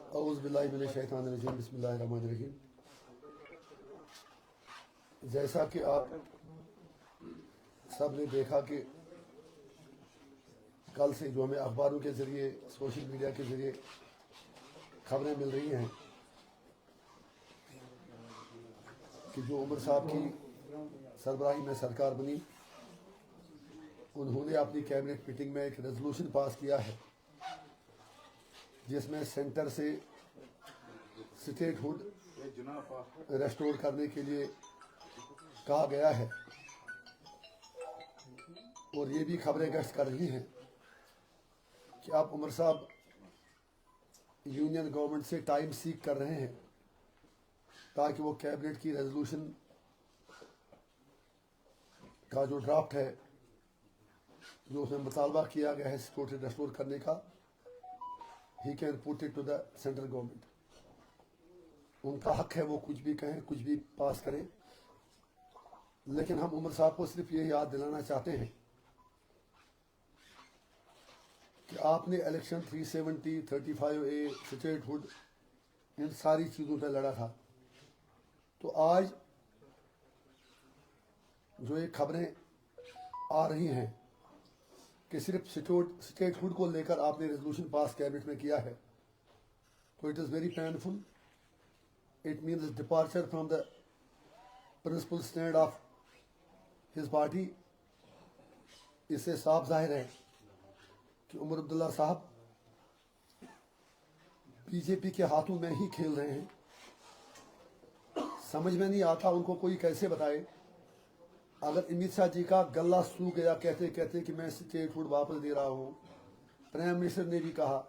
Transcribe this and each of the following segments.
اعوذ باللہ من الشیطان الرجیم بسم اللہ الرحمن الرحیم. جیسا کہ آپ سب نے دیکھا کہ کل سے جو ہمیں اخباروں کے ذریعے سوشل میڈیا کے ذریعے خبریں مل رہی ہیں کہ جو عمر صاحب کی سربراہی میں سرکار بنی، انہوں نے اپنی کیبنٹ میٹنگ میں ایک ریزولوشن پاس کیا ہے جس میں سینٹر سے اسٹیٹ ہوڈ ریسٹور کرنے کے لیے کہا گیا ہے. اور یہ بھی خبریں گشت کر رہی ہیں کہ اب عمر صاحب یونین گورنمنٹ سے ٹائم سیک کر رہے ہیں تاکہ وہ کیبنٹ کی ریزولوشن کا جو ڈرافٹ ہے جو اس میں مطالبہ کیا گیا ہے سیکورٹی ریسٹور کرنے کا، he can put it to the central government. ان کا حق ہے وہ کچھ بھی کہیں، کچھ بھی پاس کریں، لیکن ہم عمر صاحب کو صرف یہ یاد دلانا چاہتے ہیں کہ آپ نے الیکشن 370 35A اسٹیٹ ہوڈ ان ساری چیزوں پہ لڑا تھا. تو آج جو یہ خبریں آ رہی ہیں کہ صرف اسٹیٹ ہوڈ کو لے کر آپ نے ریزولوشن پاس کیبنٹ میں کیا ہے، تو it is very painful. It means departure from the principle stand of his party. اس سے صاف ظاہر ہے کہ عمر عبداللہ صاحب بی جے پی کے ہاتھوں میں ہی کھیل رہے ہیں. سمجھ میں نہیں آتا ان کو کوئی کیسے بتائے. اگر امت شاہ جی کا گلہ سو گیا کہتے کہتے کہ میں اسٹیٹ ہوڈ واپس دے رہا ہوں، پرائم منسٹر نے بھی کہا،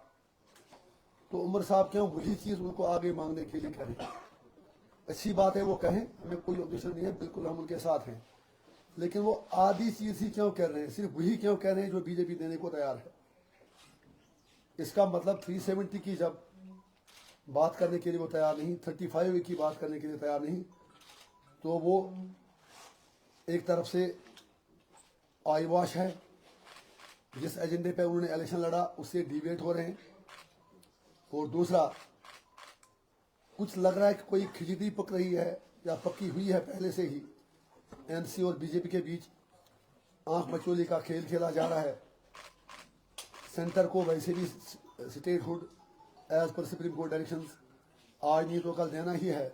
تو عمر صاحب کیوں وہی چیز ان کو آگے مانگنے کے لیے کریں؟ اچھی بات ہے وہ کہیں، ہمیں کوئی آبجیکشن نہیں ہے، بالکل ہم ان کے ساتھ ہیں، لیکن وہ آدھی چیز ہی کیوں کہہ رہے ہیں، صرف وہی کیوں کہہ رہے ہیں جو بی جے پی دینے کو تیار ہے؟ اس کا مطلب 370 کی جب بات کرنے کے لیے وہ تیار نہیں، 35A کی بات کرنے کے لیے تیار نہیں، تو وہ ایک طرف سے آئی واش ہے. جس ایجنڈے پہ انہوں نے الیکشن لڑا اس سے ڈیویٹ ہو رہے ہیں. اور دوسرا، کچھ لگ رہا ہے کہ کوئی کھچڑی پک رہی ہے یا پکی ہوئی ہے پہلے سے ہی این سی اور بی جے پی کے بیچ. آنکھ مچولی کا کھیل کھیلا جا رہا ہے. سینٹر کو ویسے بھی اسٹیٹ ہوڈ ایز پر سپریم کورٹ ڈائریکشنز آج نہیں تو کل دینا ہی ہے.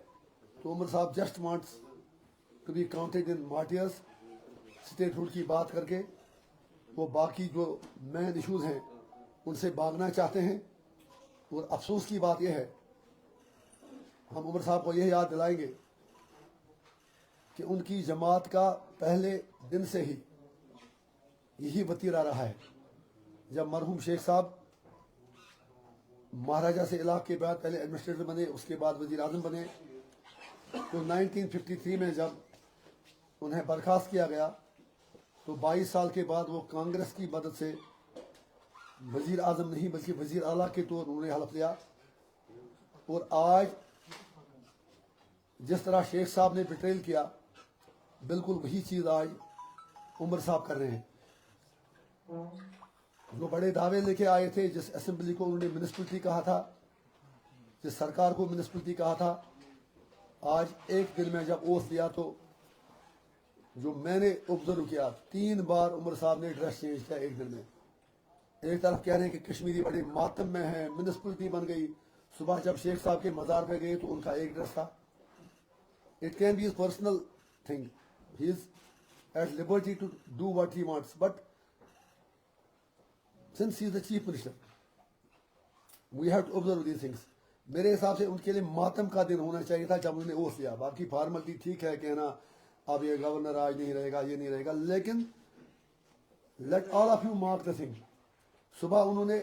تو عمر صاحب just wants to be counted in martyrs. Statehood کی بات کر کے وہ باقی جو مین ایشوز ہیں ان سے بھاگنا چاہتے ہیں. اور افسوس کی بات یہ ہے، ہم عمر صاحب کو یہ یاد دلائیں گے کہ ان کی جماعت کا پہلے دن سے ہی یہی وتیرہ رہا ہے. جب مرحوم شیخ صاحب مہاراجہ سے علاقے کے بعد پہلے ایڈمنسٹریٹر بنے، اس کے بعد وزیر اعظم بنے، تو 1953 میں جب انہیں برخاست کیا گیا تو 22 سال کے بعد وہ کانگریس کی مدد سے وزیر اعظم نہیں بلکہ وزیر اعلیٰ کے طور انہوں نے حلف لیا. اور آج جس طرح شیخ صاحب نے بٹریل کیا، بالکل وہی چیز آج عمر صاحب کر رہے ہیں. جو بڑے دعوے لے کے آئے تھے، جس اسمبلی کو انہوں نے میونسپلٹی کہا تھا، جس سرکار کو میونسپلٹی کہا تھا، آج ایک دن میں جب اوتھ لیا تو جو میں نے آبزرو کیا 3 بار عمر صاحب نے ڈریس چینج کیا ایک دن میں. ایک طرف کہہ رہے ہیں کہ کشمیری بڑے ماتم میں ہیں، میونسپلٹی بن گئی. صبح جب شیخ صاحب کے مزار پہ گئے تو ان کا ایک ڈریس تھا. It can be his personal thing. He is at liberty to do what he wants. But since he is the chief minister, we have to observe these things. میرے حساب سے ان کے لیے ماتم کا دن ہونا چاہیے تھا جب انہوں نے اوتھ لیا. باقی فارملٹی ٹھیک ہے کہنا اب یہ گورنر آج نہیں رہے گا، یہ نہیں رہے گا، لیکن let all of you mark the thing. صبح انہوں نے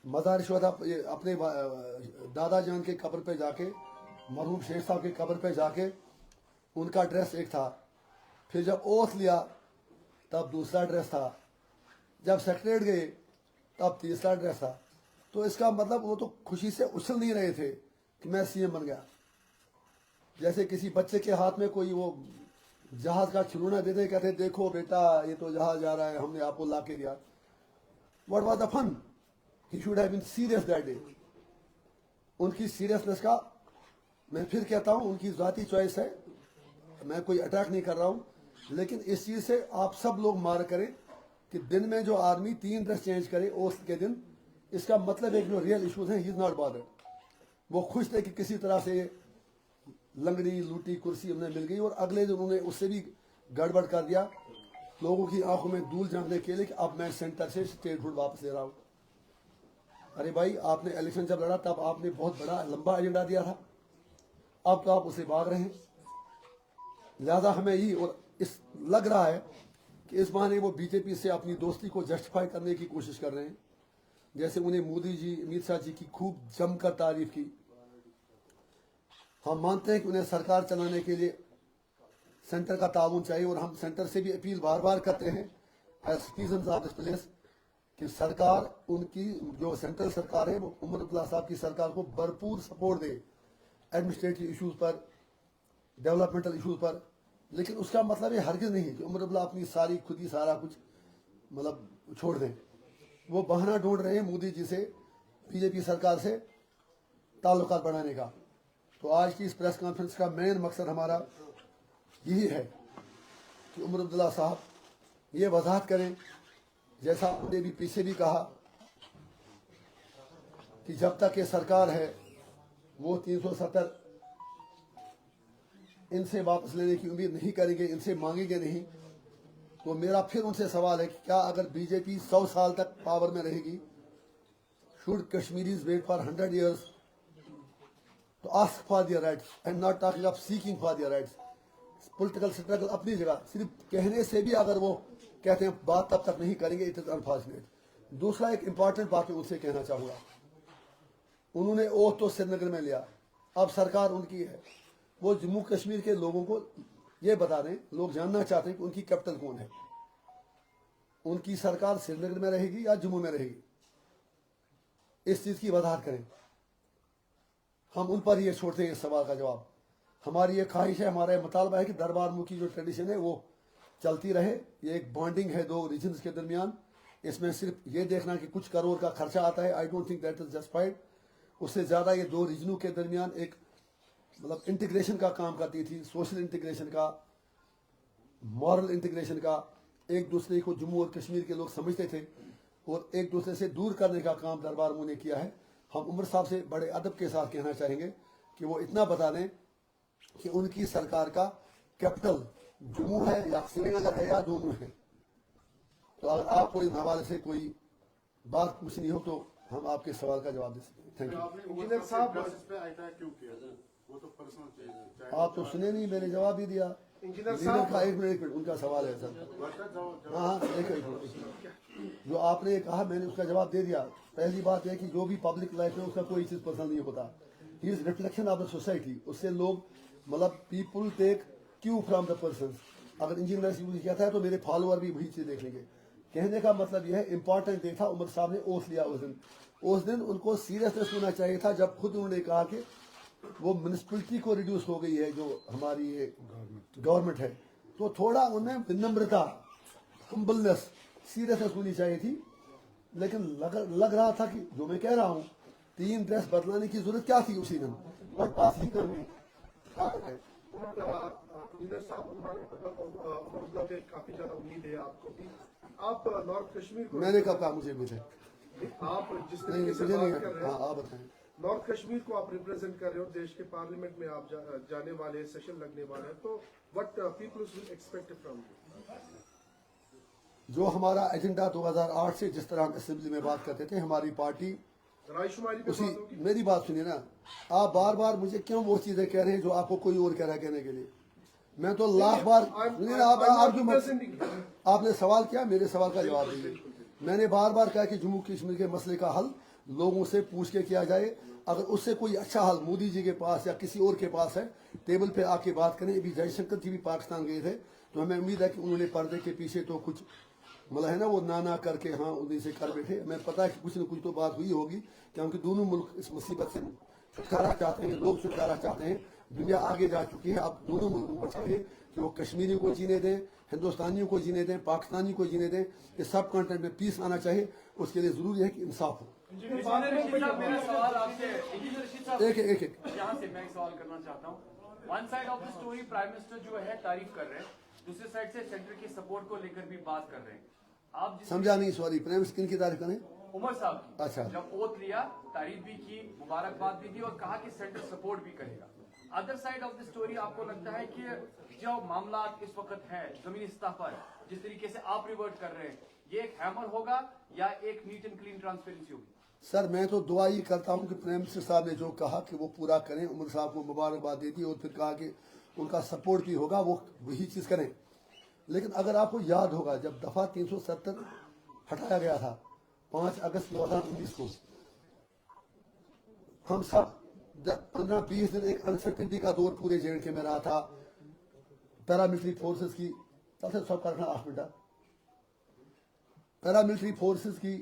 मज़ार शोहदा अपने दादा जान के कब्र पे जाके, मरहूम शेख साहब के कब्र पे जाके उनका ड्रेस एक था, फिर जब ओथ लिया तब दूसरा ड्रेस था, जब सेक्रेटरीट गए तब तीसरा ड्रेस था। तो इसका मतलब वो तो खुशी से उछल नहीं रहे थे कि मैं सीएम बन गया। जैसे किसी बच्चे के हाथ में कोई वो जहाज का खिलौना देते, कहते देखो बेटा ये तो जहाज जा रहा है, हमने आपको ला के दिया। What was the fun? He should have been serious that day. उनकी सीरियसनेस का मैं फिर कहता हूँ उनकी ज़ाती चॉइस है, मैं कोई अटैक नहीं कर रहा हूँ, लेकिन इस चीज़ से आप सब लोग मार करें कि दिन में जो आदमी 3 ड्रेस चेंज करे ओथ के दिन, इसका मतलब है कि जो रियल इशूज हैं ही इज नॉट बॉदर्ड। वो खुश थे कि किसी तरह से लंगड़ी लूटी कुर्सी उन्हें मिल गई, और अगले दिन उन्होंने उससे भी गड़बड़ कर दिया लोगों की आंखों में धूल झांकने के लिए कि अब मैं सेंटर से स्टेटहुड वापस ले रहा हूँ। अरे भाई, आपने इलेक्शन जब लड़ा तब आपने बहुत बड़ा लंबा एजेंडा दिया था, अब तो आप उसे भाग रहे हैं। लिहाजा हमें ये और इस लग रहा है कि इस बहाने वो बीजेपी से अपनी दोस्ती को जस्टिफाई करने की कोशिश कर रहे हैं। जैसे उन्हें मोदी जी, अमित शाह जी की खूब जमकर तारीफ की। हम मानते हैं कि उन्हें सरकार चलाने के लिए सेंटर का ताउन चाहिए, और हम सेंटर से भी अपील बार बार करते हैं as citizens of this place कि सरकार, उनकी जो सेंट्रल सरकार है वो उमर अब्दुल्ला साहब की सरकार को भरपूर सपोर्ट दे एडमिनिस्ट्रेटिव इशूज पर, डेवलपमेंटल इशूज पर। लेकिन उसका मतलब ये हरगिज नहीं कि उमर अब्दुल्ला अपनी सारी खुद ही सारा कुछ मतलब छोड़ दें। वो बहाना ढूंढ रहे हैं मोदी जी से, बीजेपी सरकार से ताल्लुकात बढ़ाने का। तो आज की इस प्रेस कॉन्फ्रेंस का मेन मकसद हमारा यही है कि उमर अब्दुल्ला साहब ये वजाहत करें, जैसा उन्होंने भी पीछे भी कहा कि जब तक ये सरकार है वो 370 इनसे वापस लेने की उम्मीद नहीं करेंगे, इनसे मांगेंगे नहीं। तो मेरा फिर उनसे सवाल है कि क्या अगर बीजेपी 100 साल तक पावर में रहेगी, should Kashmiris wait for 100 years to ask for their rights and not talking of seeking for their rights? Political struggle अपनी जगह, सिर्फ कहने से भी अगर वो कहते हैं बात तब तक नहीं करेंगे, इट इज अनफॉर्चुनेट। दूसरा एक इंपॉर्टेंट बात मैं उनसे कहना चाहूंगा, उन्होंने ओथ तो श्रीनगर में लिया, अब सरकार उनकी है। वो जम्मू कश्मीर के लोगों को ये बता दें, लोग जानना चाहते हैं कि उनकी कैपिटल कौन है, उनकी सरकार श्रीनगर में रहेगी या जम्मू में रहेगी, इस चीज की वजाहत करें। हम उन पर ये छोड़ते हैं इस सवाल का जवाब। हमारी ये ख्वाहिश है, हमारा ये मुतालबा है कि दरबार मुखी जो ट्रेडिशन है वो चलती रहे। ये एक बॉन्डिंग है दो रीजन्स के दरमियान। इसमें सिर्फ ये देखना कि कुछ करोड़ का खर्चा आता है, I don't think that is justified. उससे ज़्यादा ये दो रीजनों के दरमियान एक मतलब इंटीग्रेशन का काम करती थी, सोशल इंटीग्रेशन का, मॉरल इंटीग्रेशन का। एक दूसरे को जम्मू और कश्मीर के लोग समझते थे और एक दूसरे से दूर करने का काम दरबार मुखी ने किया है। हम उमर साहब से बड़े अदब के साथ कहना चाहेंगे कि वो इतना बता दें कि उनकी सरकार का कैपिटल जम्मू है या श्रीनगर है या दोनों है। तो अगर आपको इस हवाले से कोई बात पूछनी हो तो हम आपके सवाल का जवाब दे सकते हैं। Thank you. आप तो सुने नहीं, मैंने जवाब भी दिया। लीडर का एक मिनट उनका सवाल है सर। हाँ, एक मिनट। जो आपने कहा मैंने उसका जवाब दे दिया। पहली बात है कि जो भी पब्लिक लाइफ है उसका कोई चीज पसंद नहीं होता। He is reflection of the society. उससे लोग मतलब people take cue from the person. अगर इंजीनियर यूज किया था तो मेरे फॉलोअर भी वही चीज देख लेंगे। कहने का मतलब यह है इंपॉर्टेंट डे था, उमर साहब ने ओथ लिया उस दिन। उस दिन उनको सीरियसनेस होना चाहिए था जब खुद उन्होंने कहा कि वो म्यूनिसिपलिटी को रिड्यूस हो गई है जो हमारी ये गवर्नमेंट है। तो थोड़ा उनमें विनम्रता, हम्बलनेस, सीरियसनेस होनी चाहिए थी। लेकिन लग रहा था कि जो मैं कह रहा हूँ 3 ड्रेस बदलाने की जरूरत क्या थी उसी दिन। काफी ज्यादा उम्मीद है आपको भी। आप नॉर्थ कश्मीर को, मैंने कब कहा मुझे उम्मीद है? आप जिस तरीके से बात कर रहे हैं, आप बताएं। नॉर्थ कश्मीर को आप रिप्रेजेंट कर रहे हो, देश के पार्लियामेंट में आप जाने वाले, सेशन लगने वाले हैं, तो what people will expect from you? जो हमारा एजेंडा 2008 से जिस तरह हम असेंबली में बात करते थे, हमारी पार्टी रायशुमारी पे उसी, बात होगी। मेरी बात सुनिए ना, आप बार बार मुझे क्यों वो चीजें कह रहे हैं जो आपको कोई और कह रहा है कहने के लिए। मैं तो लाख बार आपने सवाल किया, मेरे सवाल का जवाब दीजिए। मैंने बार बार कहा कि जम्मू कश्मीर के मसले का हल लोगों से पूछ के किया जाए। अगर उससे कोई अच्छा हाल मोदी जी के पास या किसी और के पास है, टेबल पे आके बात करें। अभी जयशंकर जी भी पाकिस्तान गए थे, तो हमें उम्मीद है कि उन्होंने पर्दे के पीछे तो कुछ मतलब है ना, वो ना करके हाँ उन्हीं से कर बैठे। हमें पता है कि कुछ न कुछ तो बात हुई होगी, क्योंकि दोनों मुल्क इस मुसीबत से छुटकारा चाहते हैं, लोग छुटकारा चाहते हैं। दुनिया आगे जा चुकी है, अब दोनों मुल्कों को चाहिए कि वो कश्मीरियों को जीने दें, हिंदुस्तानियों को जीने दें, पाकिस्तानी को जीने दें। इस सब कॉन्टेंट में पीस आना चाहिए, उसके लिए जरूरी है कि इंसाफ हो। मेरा सवाल आपसे एक यहाँ से मैं एक सवाल करना चाहता हूँ। One side of the story prime minister जो है तारीफ कर रहे हैं, दूसरी साइड से सेंटर की सपोर्ट को लेकर भी बात कर रहे हैं। आप समझा नहीं, सॉरी। प्राइम मिनिस्टर किन की तारीफ करें? उमर साहब की। अच्छा। जब ओथ लिया, तारीफ भी की, मुबारकबाद भी दी और कहा कि सेंटर सपोर्ट भी करेगा। Other side of the story आपको लगता है कि जो मामला इस वक्त है जमीनी सतह पर, जिस तरीके से आप रिवर्ट कर रहे हैं, ये एक हैमर होगा या एक नीट एंड क्लीन ट्रांसपेरेंसी होगी? सर, मैं तो दुआ ही करता हूं कि प्राइम मिनिस्टर साहब ने जो कहा कि वो पूरा करें। उमर साहब को मुबारकबाद दे दी और फिर कहा कि उनका सपोर्ट भी होगा, वो वही चीज़ करें। लेकिन अगर आपको याद होगा, जब दफ़ा 370 हटाया गया था 5 अगस्त 2019 को, हम सब जब 15-20 दिन एक अनसर्टिनिटी का दौर पूरे जे में रहा था, पैरामिलिट्री फोर्सेस की सब का रखना 8 मिनट, पैरामिलिट्री फोर्सेस की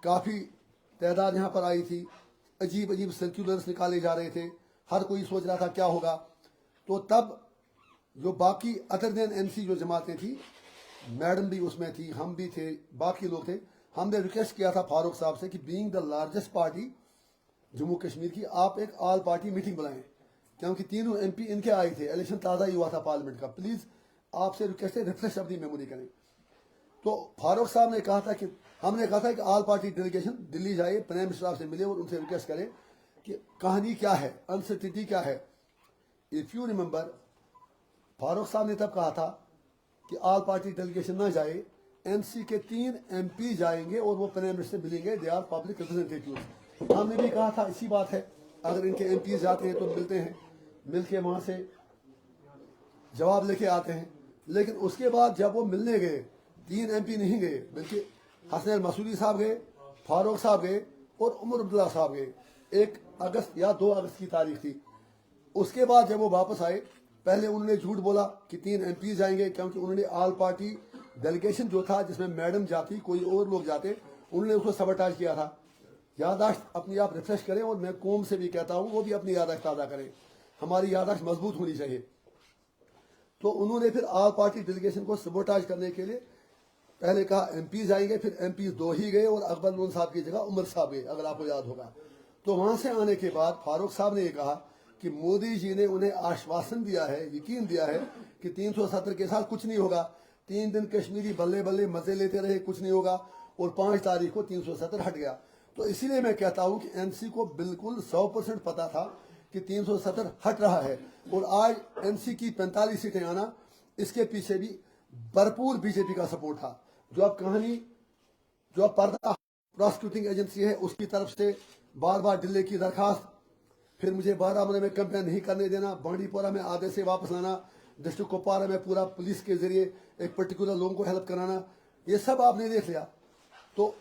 काफ़ी तादाद यहाँ पर आई थी, अजीब अजीब सर्कुलर्स निकाले जा रहे थे, हर कोई सोच रहा था क्या होगा। तो तब जो बाकी अदर देन एमसी जो जमातें थी, मैडम भी उसमें थी, हम भी थे, बाकी लोग थे, हमने रिक्वेस्ट किया था फारूक साहब से कि being the largest party Jammu Kashmir की, आप एक ऑल पार्टी मीटिंग बुलाएं, क्योंकि तीनों एमपी इनके आए थे, इलेक्शन ताज़ा ही हुआ था पार्लियामेंट का। प्लीज़ आपसे रिक्वेस्ट है, रिफ्रेश अपनी मेमोरी करें। तो फारूक साहब ने कहा था कि हमने कहा था कि ऑल पार्टी डेलीगेशन दिल्ली जाए, प्राइम मिनिस्टर साहब से मिले और उनसे रिक्वेस्ट करें कि कहानी क्या है, अनसर्टिनिटी क्या है। इफ़ यू रिमेंबर, फारूक साहब ने तब कहा था कि ऑल पार्टी डेलीगेशन ना जाए, एनसी के 3 एमपी जाएंगे और वो प्राइम मिनिस्टर मिलेंगे, दे आर पब्लिक रिप्रेजेंटेटिव। हमने भी कहा था इसी बात है, अगर इनके एमपी जाते हैं तो मिलते हैं, मिल के वहाँ से जवाब लेके आते हैं। लेकिन उसके बाद जब वो मिलने गए, 3 एमपी नहीं गए, बल्कि हसन मसूदी साहब गए, फारूक साहब गए और उमर अब्दुल्ला साहब गए। 1 अगस्त या 2 अगस्त की तारीख थी। उसके बाद जब वो वापस आए, पहले उन्होंने झूठ बोला कि 3 एमपी जाएंगे, क्योंकि उन्होंने ऑल पार्टी डेलीगेशन जो था जिसमें मैडम जाती, कोई और लोग जाते, उन्होंने उसको सबटाज किया था। यादाश्त अपनी आप रिफ्रेश करें, और मैं कौम से भी कहता हूँ वो भी अपनी यादाश्त ताज़ा करें, हमारी यादाश्त मजबूत होनी चाहिए। तो उन्होंने फिर ऑल पार्टी डेलीगेशन को सबोटाज करने के लिए पहले कहा एमपी जाएंगे, फिर एमपी 2 ही गए और अकबर लोन साहब की जगह उमर साहब गए, अगर आपको याद होगा। तो वहां से आने के बाद फारूक साहब ने ये कहा कि मोदी जी ने उन्हें आश्वासन दिया है, यकीन दिया है कि 370 के साथ कुछ नहीं होगा। 3 दिन कश्मीरी बल्ले बल्ले मजे लेते रहे, कुछ नहीं होगा, और 5 तारीख को 370 हट गया। तो इसीलिए मैं कहता हूं कि एनसी को बिल्कुल 100% पता था कि 370 हट रहा है, और आज एनसी की 45 सीटें आना, इसके पीछे भी भरपूर बीजेपी का सपोर्ट था। जो अब कहानी, जो अब पर्दा प्रोसिक्यूटिंग एजेंसी है उसकी तरफ से बार बार दिल्ली की दरखास्त, फिर मुझे बारामूला में कैंपेन नहीं करने देना, बांडीपोरा में आधे से वापस लाना, डिस्ट्रिक्ट कुपवारा में पूरा पुलिस के जरिए एक पर्टिकुलर लोगों को हेल्प कराना, ये सब आपने देख लिया। तो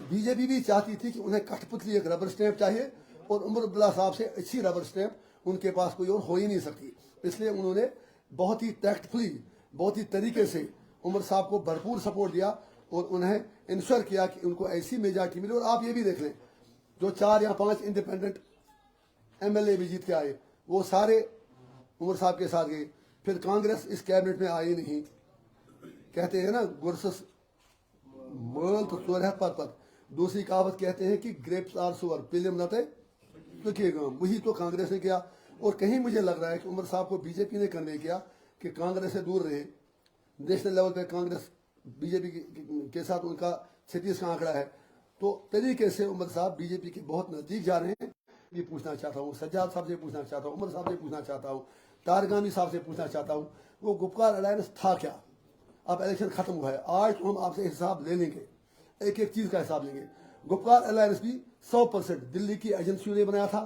बीजेपी भी चाहती थी कि उन्हें कठपुतली एक रबर स्टैंप चाहिए, और उमर अब्दुल्ला साहब से अच्छी रबर स्टैंप उनके पास कोई और हो ही नहीं सकती। इसलिए उन्होंने बहुत ही टैक्टफुली, बहुत ही तरीके से उमर साहब को भरपूर सपोर्ट दिया और उन्हें इंश्योर किया कि उनको ऐसी मेजॉरिटी मिले। और आप ये भी देख लें, जो 4 या 5 इंडिपेंडेंट एमएलए भी जीत के आए, वो सारे उमर साहब के साथ गए। फिर कांग्रेस इस कैबिनेट में आई नहीं, कहते हैं ना गुरसस मल तो चोर है पर। दूसरी कहावत कहते हैं कि ग्रेप्स आर सोअर पिलम नते तो वही तो कांग्रेस ने किया। और कहीं मुझे लग रहा है कि उमर साहब को बीजेपी ने कन्वे किया कि कांग्रेस से दूर रहे। नेशनल लेवल पे कांग्रेस बीजेपी के साथ उनका 36 का आंकड़ा है। तो तरीके से उमर साहब बीजेपी के बहुत नजदीक जा रहे हैं। ये पूछना चाहता हूँ, सज्जाद साहब से पूछना चाहता हूँ, उमर साहब से पूछना चाहता हूँ, तारगामी साहब से पूछना चाहता हूँ, वो गुपकार अलायंस था क्या? अब इलेक्शन खत्म हुआ है, आज तो हम आपसे हिसाब ले लेंगे, एक एक चीज का हिसाब लेंगे। गुपकार अलायंस भी 100% दिल्ली की एजेंसियों ने बनाया था,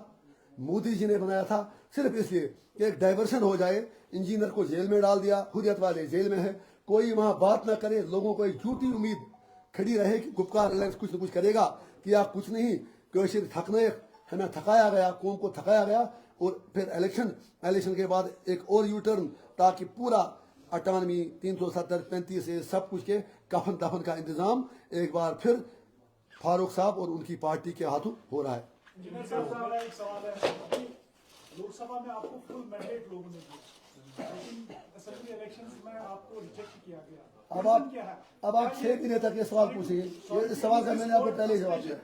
मोदी जी ने बनाया था, सिर्फ इसलिए कि एक डाइवर्शन हो जाए। इंजीनियर को जेल में डाल दिया, हुर्रियत वाले जेल में है, कोई वहां बात ना करे, लोगों को एक झूठी उम्मीद खड़ी रहे कि गुपकार अलग कुछ न कुछ करेगा, किया कुछ नहीं। कोशिश थकने हमें थकाया गया, कौम को थकाया गया, और फिर इलेक्शन के बाद एक और यू टर्न, ताकि पूरा अटानमी 370 35 से सब कुछ के कफन दफन का इंतजाम एक बार फिर फारूक साहब और उनकी पार्टी के हाथों हो रहा है। इंजीनियर साहब, एक सवाल है। लोकसभा में आपको फुल मैंडेट लोगों ने दिया, लेकिन असेंबली इलेक्शंस में आपको रिजेक्ट किया गया। रीजन क्या है? अब आप 6 महीने तक ये सवाल पूछेंगे। इस सवाल का मैंने आपको पहले ही जवाब दिया।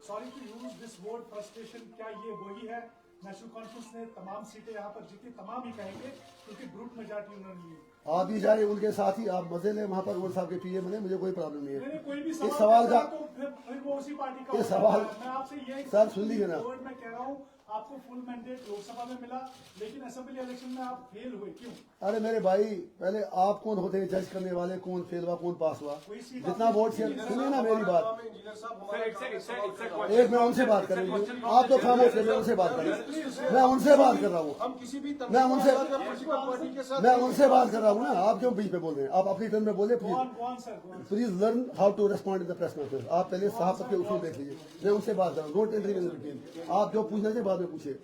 Sorry to use this word frustration, क्या ये वही है? नेशनल कॉन्फ्रेंस ने तमाम सीटें यहाँ पर जीती, तमाम ही कहेंगे, क्योंकि ब्रूट मेजॉरिटी उन्होंने ली। आप भी जाए उनके साथ ही, आप मजे लें वहाँ पर, उमर साहब के पीए बने, मुझे कोई प्रॉब्लम नहीं है। कोई भी इस सवाल का तो फिर वो उसी पार्टी का ये सवाल मैं आपसे ये सर सुन लीजिए ना, वर्ड में कह रहा हूँ, आपको फुल मैंडेट लोकसभा में मिला, लेकिन असेंबली इलेक्शन में आप फेल हुए, क्यों? अरे मेरे भाई, पहले आप कौन होते हैं जज करने वाले, कौन फेल हुआ कौन पास हुआ? जितना वोट शेयर, सुनिए ना मेरी बात, एक मैं उनसे बात कर रही हूँ, आप तो खामोश हैं, मैं उनसे बात कर रही हूँ, मैं उनसे बात कर रहा हूँ, मैं उनसे बात कर रहा हूँ ना। आप क्यों बीच में बोल रहे हैं? आप अपनी टर्न में बोले। Please learn how to respond in the press conference. आप पहले साहब के उसूल देख लीजिए, मैं उनसे बात कर रहा हूँ। Don't enter in between. आप जो पूछना चाहिए बाद में पूछिए।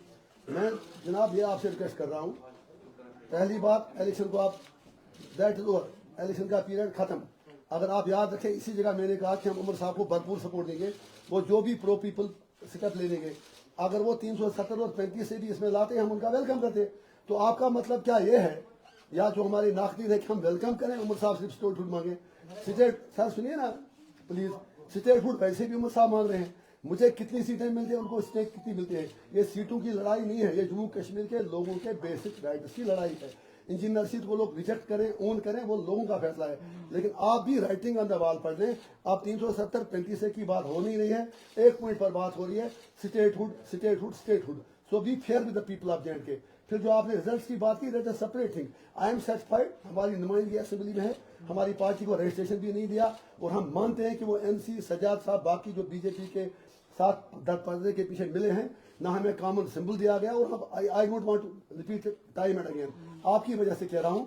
मैं जनाब ये आपसे रिक्वेस्ट कर रहा हूँ, पहली बात, इलेक्शन को आप दैट इज ओवर, इलेक्शन का पीरियड खत्म। अगर आप याद रखें, इसी जगह मैंने कहा कि हम उमर साहब को भरपूर सपोर्ट देंगे, वो जो भी प्रो पीपल स्टेप ले लेंगे। अगर वो 370 और 35 से भी इसमें लाते, हम उनका वेलकम करते। तो आपका मतलब क्या ये है, या जो हमारी नाखदीद है कि हम वेलकम करें, उमर साहब सिर्फ स्टेट हुड मांगे? स्टेट सर सुनिए ना प्लीज, स्टेट हुड वैसे भी उमर साहब मांग रहे हैं। मुझे कितनी सीटें मिलती हैं, उनको स्टेट कितनी मिलती है। ये सीटों की लड़ाई नहीं है, ये जम्मू कश्मीर के लोगों के बेसिक राइट्स की लड़ाई है। इंजीनियर सीट को लोग रिजेक्ट करें, ओन करें, वो लोगों का फैसला है। लेकिन आप भी राइटिंग ऑन द वॉल पढ़ लें। आप 370 35 की बात हो नहीं रही है, एक पॉइंट पर बात हो रही है, statehood statehood statehood. So be fair with the people of J&K। फिर जो आपने रिजल्ट्स की बात की, that is separate thing. I am satisfied, हमारी नुमाइंदगी असेंबली में है, हमारी पार्टी को रजिस्ट्रेशन भी नहीं दिया, और हम मानते हैं कि वो NC सज्जाद साहब बाकी जो बीजेपी के साथ दर पर्दे के पीछे मिले हैं, ना हमें कॉमन सिंबल दिया गया। और हम I don't want to repeat time and again, आपकी वजह से कह रहा हूं,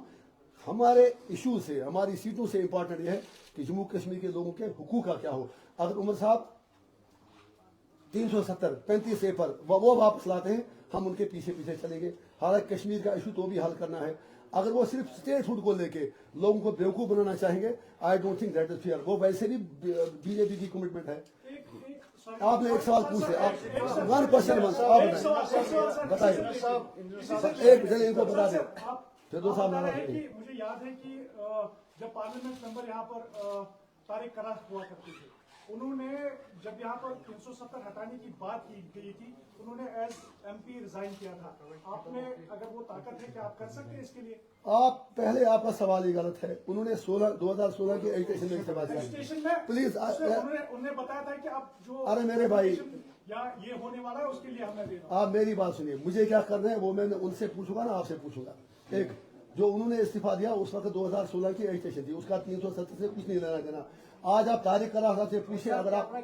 हमारे इशू से, हमारी सीटों से इंपॉर्टेंट यह है कि जम्मू कश्मीर के लोगों के हुकूक का क्या हो। अगर उमर साहब 370 35 ए पर वो वापस लाते हैं, हम उनके पीछे पीछे चलेंगे। हालांकि कश्मीर का इशू तो भी हल करना है। अगर वो सिर्फ स्टेटहुड को लेके लोगों को बेवकूफ बनाना चाहेंगे, I don't think that is fair. वो वैसे भी बीजेपी की कमिटमेंट है। आपने एक सवाल पूछे, आप वन क्वेश्चन आप बताइए, एक चलिए इनको बता दें, फिर दो साहब नाराज होंगे। मुझे याद है कि जब पार्लियामेंट मेंबर यहाँ पर तारिक करार हुआ करते थे, उन्होंने जब यहाँ पर 370 हटाने की बात की गई थी, उन्होंने एज MP रिजाइन किया था। आपने, अगर वो ताकत है कि आप कर सकते हैं इसके लिए? आप पहले, आपका सवाल ही गलत है। उन्होंने 2016 की एजुकेशन में बात की, प्लीज। उन्होंने बताया था कि आप जो, अरे मेरे भाई, या ये होने वाला है उसके लिए हमें देना। आप मेरी बात सुनिए, मुझे क्या करना है वो मैं उनसे पूछूंगा ना, आपसे पूछूंगा। एक जो उन्होंने इस्तीफा दिया, उस वक्त 2016 की एजुकेशन थी, उसका 370 से कुछ नहीं लेना देना। आज आप तारिक करार साहब से पूछिए, अगर आप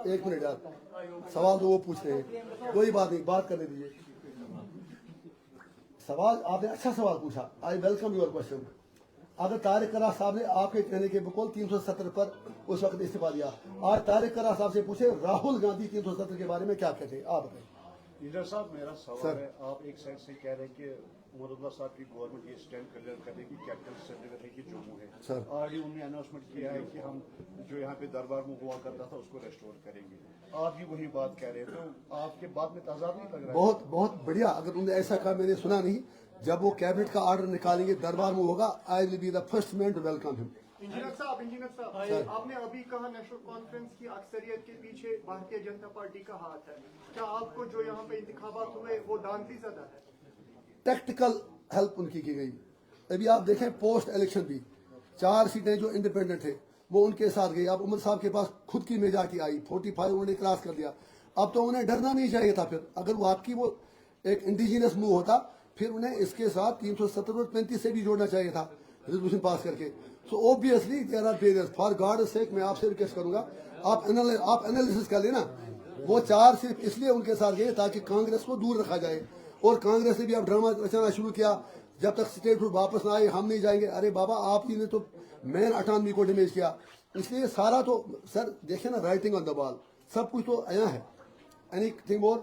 एक मिनट यार, सवाल तो वो पूछ रहे हैं, कोई बात नहीं, बात करने दीजिए। सवाल आपने अच्छा सवाल पूछा, आई वेलकम योर क्वेश्चन। अगर तारिक करार साहब ने आपके कहने के बिल्कुल 370 पर उस वक्त इस्तीफा दिया, आज तारिक करार साहब से पूछे राहुल गांधी 370 के बारे में क्या कहते हैं, आप बताइए। लीडर साहब, मेरा सवाल है, आप एक साइड से कह रहे हैं कि उमरुल्ला साहब की गवर्नमेंट ये स्टैंड क्लियर करे कि कैपिटल श्रीनगर है कि जम्मू है। सर, ऑलरेडी उन्होंने अनाउंसमेंट किया है कि हम जो यहाँ पे दरबार में हुआ करता था उसको रेस्टोर करेंगे। आप भी वही बात कह रहे हैं, तो आपके बात में तजाद नहीं लग रहा है? बहुत बहुत बढ़िया। अगर उन्होंने ऐसा कहा, मैंने सुना नहीं। जब वो कैबिनेट का ऑर्डर निकालेंगे, दरबार में होगा, I will be the first man to welcome him. Engineer साहब, आपने अभी कहा नेशनल कॉन्फ्रेंस की अक्सरियत के पीछे भारतीय जनता पार्टी का हाथ है। क्या आपको जो यहाँ पे इंतखाबात हुए वो दांती ज़दा है? टेक्टिकल हेल्प उनकी की गई। अभी आप देखें, पोस्ट इलेक्शन भी 4 सीटें जो इंडिपेंडेंट थे वो उनके साथ गई। अब उमर साहब के पास खुद की मेजॉरिटी आई, 45 उन्होंने क्रॉस कर दिया। अब तो उन्हें डरना नहीं चाहिए था। फिर अगर वो आपकी वो एक इंडिजिनस मूव होता, फिर उन्हें इसके साथ 370 और 35 से भी जोड़ना चाहिए था रेजोल्यूशन पास करके। So obviously there are barriers. For God sake मैं आपसे रिक्वेस्ट करूंगा, आप एनालिसिस कर लेना। वो 4 सिर्फ इसलिए उनके साथ गए ताकि कांग्रेस को दूर रखा जाए, और कांग्रेस ने भी अब ड्रामा रचना शुरू किया, जब तक स्टेटहुड वापस ना आए हम नहीं जाएंगे। अरे बाबा, आप ही ने तो मेन अटानमी को डैमेज किया। اس لیے سارا تو سر دیکھیں نا رائٹنگ آن دا بال سب کچھ تو آیا ہے. Any thing more.